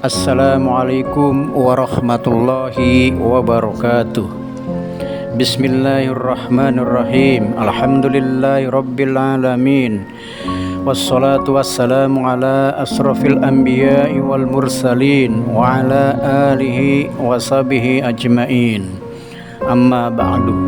Assalamualaikum warahmatullahi wabarakatuh. Bismillahirrahmanirrahim. Alhamdulillahirabbil alamin. Wassalatu wassalamu ala asrafil anbiya'i wal mursalin wa ala alihi wa sahbihi ajmain. Amma ba'du.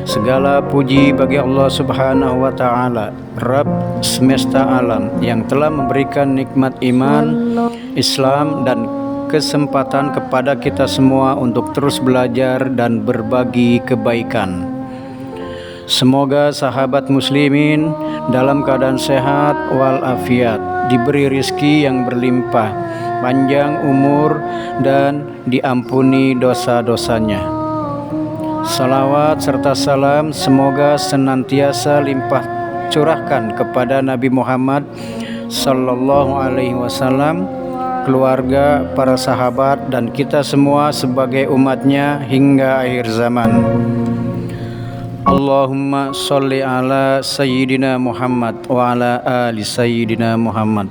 Segala puji bagi Allah Subhanahu wa taala, Rabb semesta alam, yang telah memberikan nikmat iman, Islam dan kesempatan kepada kita semua untuk terus belajar dan berbagi kebaikan. Semoga sahabat muslimin dalam keadaan sehat walafiat, diberi rizki yang berlimpah, panjang umur dan diampuni dosa-dosanya. Salawat serta salam semoga senantiasa limpah curahkan kepada Nabi Muhammad sallallahu alaihi wasallam, keluarga, para sahabat, dan kita semua sebagai umatnya hingga akhir zaman. Allahumma sholli ala Sayyidina Muhammad wa ala ali Sayyidina Muhammad.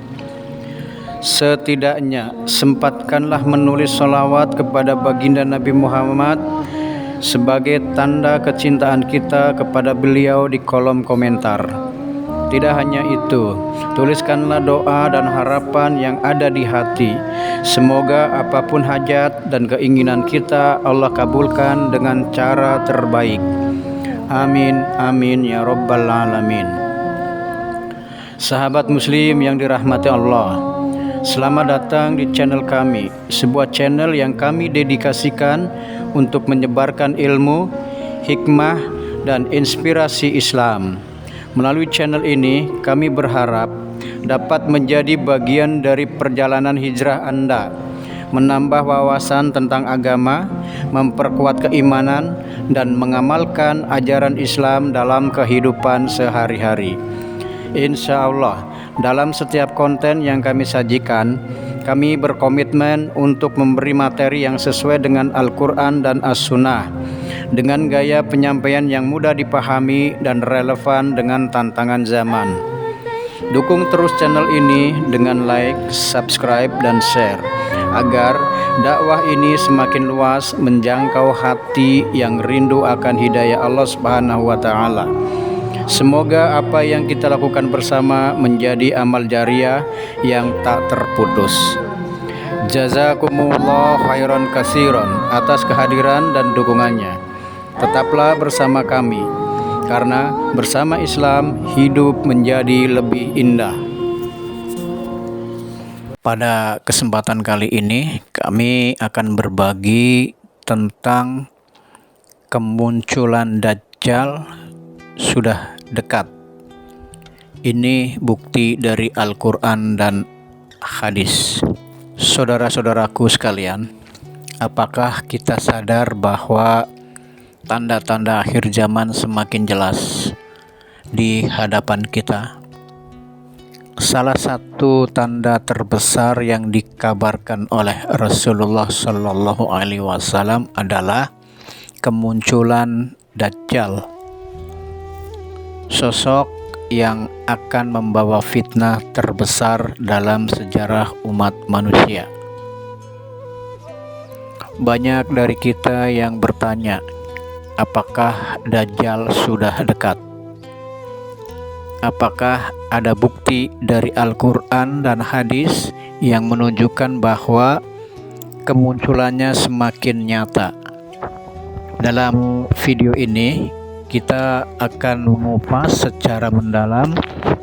Setidaknya sempatkanlah menulis salawat kepada baginda Nabi Muhammad sebagai tanda kecintaan kita kepada beliau di kolom komentar. Tidak hanya itu, tuliskanlah doa dan harapan yang ada di hati. Semoga apapun hajat dan keinginan kita Allah kabulkan dengan cara terbaik. Amin, amin ya rabbal alamin. Sahabat muslim yang dirahmati Allah, selamat datang di channel kami, sebuah channel yang kami dedikasikan untuk menyebarkan ilmu, hikmah, dan inspirasi Islam. Melalui channel ini, kami berharap dapat menjadi bagian dari perjalanan hijrah Anda, menambah wawasan tentang agama, memperkuat keimanan, dan mengamalkan ajaran Islam dalam kehidupan sehari-hari. Insya Allah, dalam setiap konten yang kami sajikan, kami berkomitmen untuk memberi materi yang sesuai dengan Al-Quran dan As-Sunnah, dengan gaya penyampaian yang mudah dipahami dan relevan dengan tantangan zaman. Dukung terus channel ini dengan like, subscribe, dan share, agar dakwah ini semakin luas menjangkau hati yang rindu akan hidayah Allah Subhanahu wa taala. Semoga apa yang kita lakukan bersama menjadi amal jariah yang tak terputus. Jazakumullah khairan katsiran atas kehadiran dan dukungannya. Tetaplah bersama kami, karena bersama Islam hidup menjadi lebih indah. Pada kesempatan kali ini kami akan berbagi tentang kemunculan Dajjal sudah dekat. Ini bukti dari Al-Quran dan hadis. Saudara-saudaraku sekalian, apakah kita sadar bahwa tanda-tanda akhir zaman semakin jelas di hadapan kita? Salah satu tanda terbesar yang dikabarkan oleh Rasulullah Shallallahu Alaihi Wasallam adalah kemunculan Dajjal, sosok yang akan membawa fitnah terbesar dalam sejarah umat manusia. Banyak dari kita yang bertanya, apakah Dajjal sudah dekat? Apakah ada bukti dari Al-Quran dan hadis yang menunjukkan bahwa kemunculannya semakin nyata? Dalam video ini kita akan mengupas secara mendalam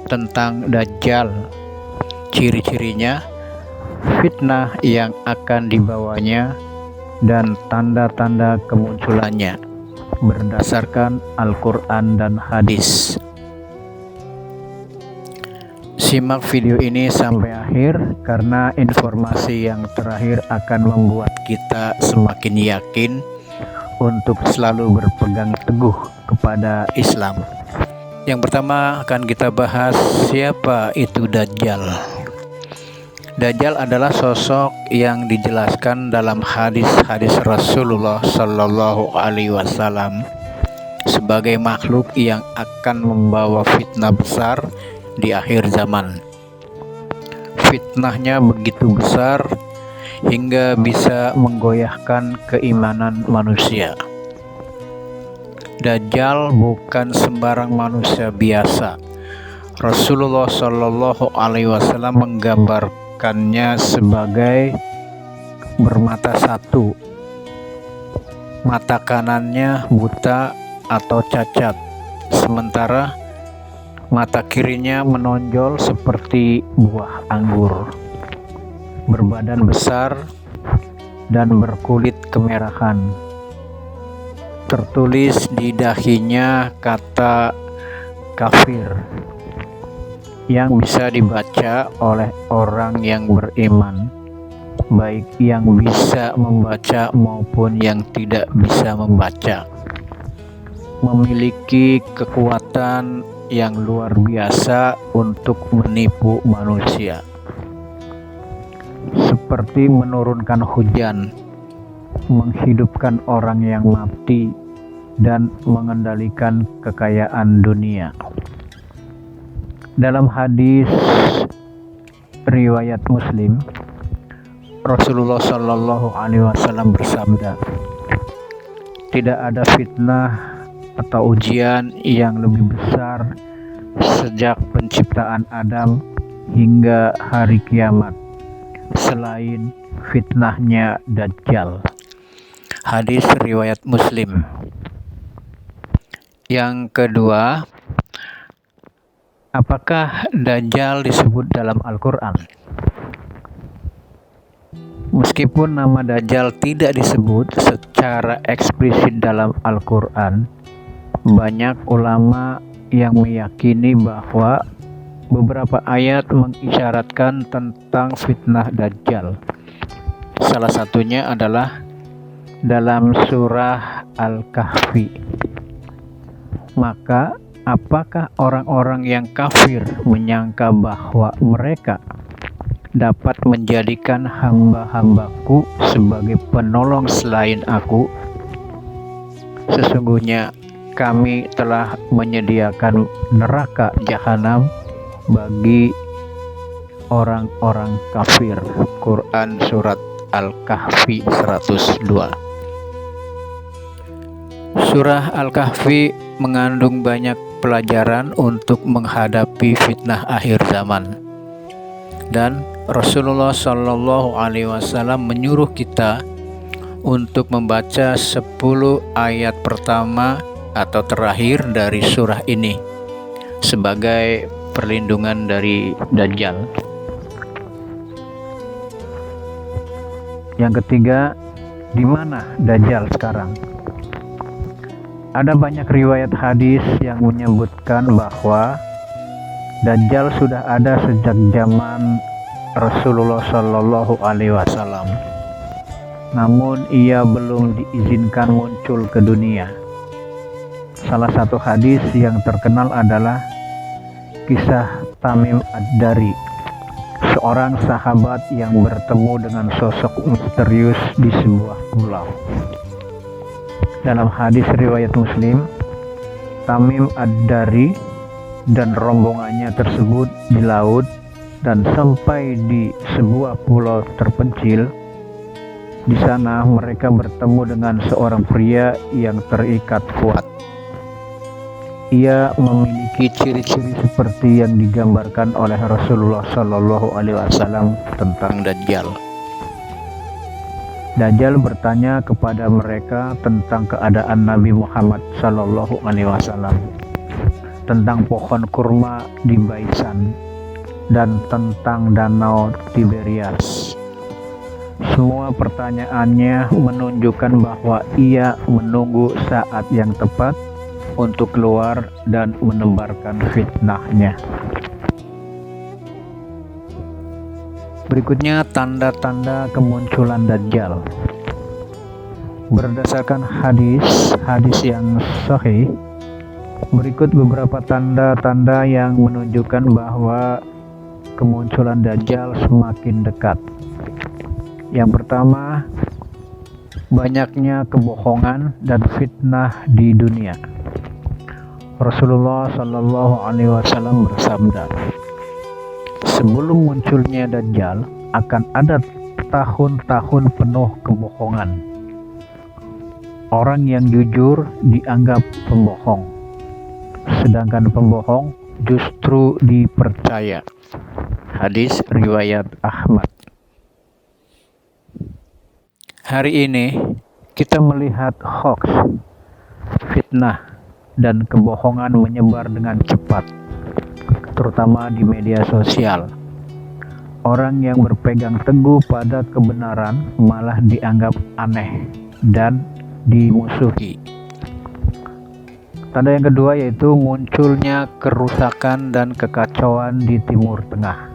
tentang Dajjal, ciri-cirinya, fitnah yang akan dibawanya, dan tanda-tanda kemunculannya berdasarkan Al-Quran dan hadis. Simak video ini sampai akhir, karena informasi yang terakhir akan membuat kita semakin yakin untuk selalu berpegang teguh kepada Islam. Yang pertama akan kita bahas siapa itu Dajjal. Dajjal adalah sosok yang dijelaskan dalam hadis-hadis Rasulullah Sallallahu Alaihi Wasallam sebagai makhluk yang akan membawa fitnah besar di akhir zaman. Fitnahnya begitu besar hingga bisa menggoyahkan keimanan manusia. Dajjal bukan sembarang manusia biasa. Rasulullah Shallallahu Alaihi Wasallam menggambarkannya sebagai bermata satu, mata kanannya buta atau cacat, sementara mata kirinya menonjol seperti buah anggur, berbadan besar dan berkulit kemerahan. Tertulis di dahinya kata kafir yang bisa dibaca oleh orang yang beriman, baik yang bisa membaca maupun yang tidak bisa membaca. Memiliki kekuatan yang luar biasa untuk menipu manusia, seperti menurunkan hujan, menghidupkan orang yang mati, dan mengendalikan kekayaan dunia. Dalam hadis riwayat Muslim, Rasulullah Shallallahu Alaihi Wasallam bersabda, tidak ada fitnah atau ujian yang lebih besar sejak penciptaan Adam hingga hari kiamat selain fitnahnya Dajjal. Hadis riwayat Muslim. Yang kedua, apakah Dajjal disebut dalam Al-Quran? Meskipun nama Dajjal tidak disebut secara eksplisit dalam Al-Quran, banyak ulama yang meyakini bahwa beberapa ayat mengisyaratkan tentang fitnah Dajjal. Salah satunya adalah dalam surah Al-Kahfi. Maka apakah orang-orang yang kafir menyangka bahwa mereka dapat menjadikan hamba-hambaku sebagai penolong selain aku? Sesungguhnya kami telah menyediakan neraka jahanam bagi orang-orang kafir. Quran Surat Al-Kahfi 102. Surah Al-Kahfi mengandung banyak pelajaran untuk menghadapi fitnah akhir zaman. Dan Rasulullah Shallallahu Alaihi Wasallam menyuruh kita untuk membaca 10 ayat pertama atau terakhir dari surah ini sebagai perlindungan dari Dajjal. Yang ketiga, di mana Dajjal sekarang? Ada banyak riwayat hadis yang menyebutkan bahwa Dajjal sudah ada sejak zaman Rasulullah Shallallahu Alaihi Wasallam. Namun ia belum diizinkan muncul ke dunia. Salah satu hadis yang terkenal adalah kisah Tamim Ad-Dari, seorang sahabat yang bertemu dengan sosok misterius di sebuah pulau. Dalam hadis riwayat Muslim, Tamim Ad-Dari dan rombongannya tersebut di laut dan sampai di sebuah pulau terpencil. Di sana mereka bertemu dengan seorang pria yang terikat kuat. Ia memiliki ciri-ciri seperti yang digambarkan oleh Rasulullah Shallallahu Alaihi Wasallam tentang Dajjal. Dajjal bertanya kepada mereka tentang keadaan Nabi Muhammad Shallallahu Alaihi Wasallam, tentang pohon kurma di Baisan, dan tentang danau Tiberias. Semua pertanyaannya menunjukkan bahwa ia menunggu saat yang tepat untuk keluar dan menebarkan fitnahnya. Berikutnya tanda-tanda kemunculan Dajjal. Berdasarkan hadis yang sahih, Berikut beberapa tanda-tanda yang menunjukkan bahwa kemunculan Dajjal semakin dekat. Yang pertama, banyaknya kebohongan dan fitnah di dunia. Rasulullah Shallallahu Alaihi Wasallam bersabda, sebelum munculnya Dajjal akan ada tahun-tahun penuh kebohongan. Orang yang jujur dianggap pembohong, sedangkan pembohong justru dipercaya. Hadis riwayat Ahmad. Hari ini kita melihat hoax, fitnah, dan kebohongan menyebar dengan cepat, terutama di media sosial. Orang yang berpegang teguh pada kebenaran malah dianggap aneh dan dimusuhi. Tanda yang kedua yaitu munculnya kerusakan dan kekacauan di Timur Tengah.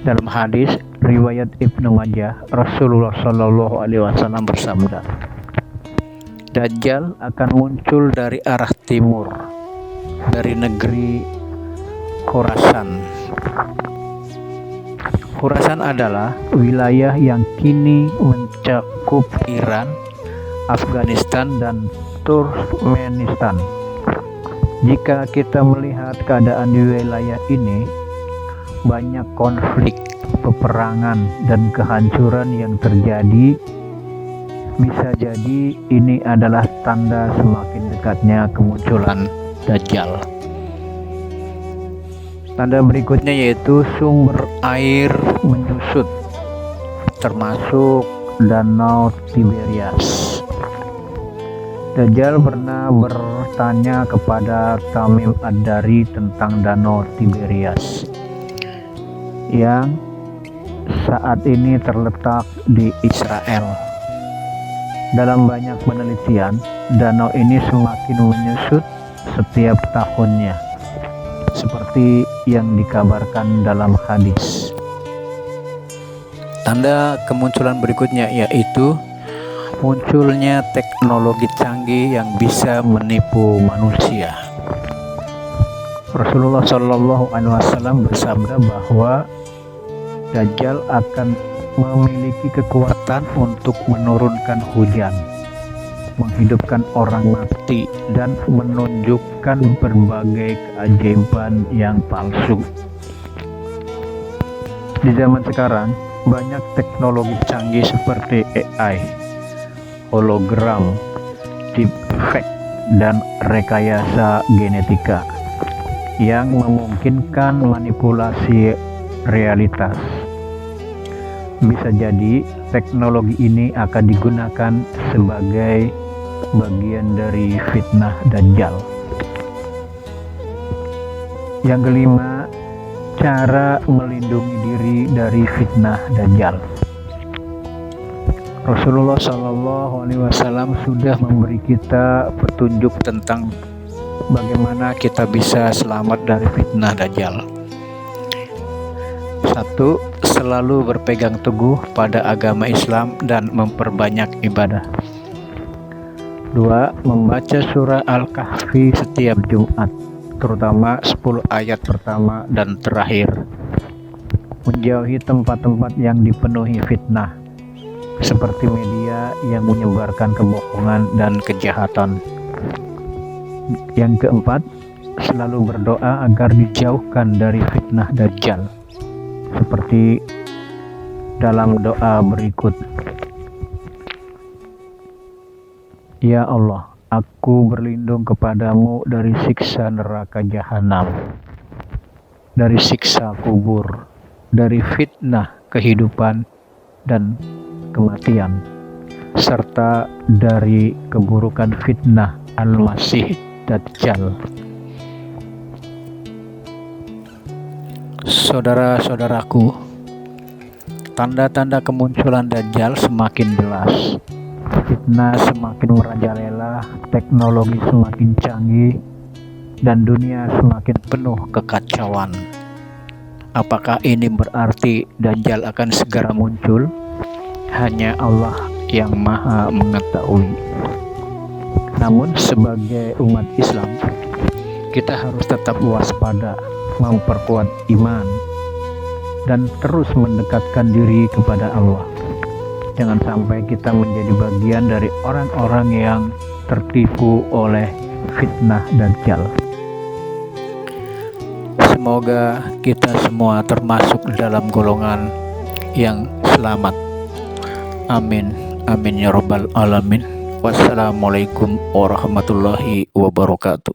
Dalam hadis riwayat Ibnu Majah, Rasulullah Shallallahu Alaihi Wasallam bersabda, Dajjal akan muncul dari arah timur, dari negeri Khurasan. Khurasan adalah wilayah yang kini mencakup Iran, Afghanistan, dan Turkmenistan. Jika kita melihat keadaan di wilayah ini, banyak konflik, peperangan, dan kehancuran yang terjadi. Bisa jadi ini adalah tanda semakin dekatnya kemunculan Dajjal. Tanda berikutnya yaitu sumber air menyusut, termasuk Danau Tiberias. Dajjal pernah bertanya kepada Tamim Ad-Dari tentang Danau Tiberias yang saat ini terletak di Israel. Dalam banyak penelitian, danau ini semakin menyusut setiap tahunnya, seperti yang dikabarkan dalam hadis. Tanda kemunculan berikutnya yaitu munculnya teknologi canggih yang bisa menipu manusia. Rasulullah Shallallahu Alaihi Wasallam bersabda bahwa Dajjal akan memiliki kekuatan untuk menurunkan hujan, menghidupkan orang mati, dan menunjukkan berbagai keajaiban yang palsu. Di zaman sekarang, banyak teknologi canggih seperti AI, hologram, deepfake, dan rekayasa genetika yang memungkinkan manipulasi realitas. Bisa jadi teknologi ini akan digunakan sebagai bagian dari fitnah Dajjal. Yang kelima, cara melindungi diri dari fitnah Dajjal. Rasulullah Shallallahu Alaihi Wasallam sudah memberi kita petunjuk tentang bagaimana kita bisa selamat dari fitnah Dajjal. 1. Selalu berpegang teguh pada agama Islam dan memperbanyak ibadah. 2. Membaca surah Al-Kahfi setiap Jumat, terutama 10 ayat pertama dan terakhir. Menjauhi tempat-tempat yang dipenuhi fitnah, seperti media yang menyebarkan kebohongan dan kejahatan. Yang keempat, selalu berdoa agar dijauhkan dari fitnah Dajjal, seperti dalam doa berikut. Ya Allah, aku berlindung kepadamu dari siksa neraka jahanam, dari siksa kubur, dari fitnah kehidupan dan kematian, serta dari keburukan fitnah Al-Masih Dajjal. Saudara-saudaraku, tanda-tanda kemunculan Dajjal semakin jelas. Fitnah semakin merajalela, teknologi semakin canggih, dan dunia semakin penuh kekacauan. Apakah ini berarti Dajjal akan segera muncul? Hanya Allah yang Maha mengetahui. Namun sebagai umat Islam, kita harus tetap waspada, memperkuat iman, dan terus mendekatkan diri kepada Allah. Jangan sampai kita menjadi bagian dari orang-orang yang tertipu oleh fitnah Dajjal. Semoga kita semua termasuk dalam golongan yang selamat. Amin. Amin ya rabbal alamin. Wassalamualaikum warahmatullahi wabarakatuh.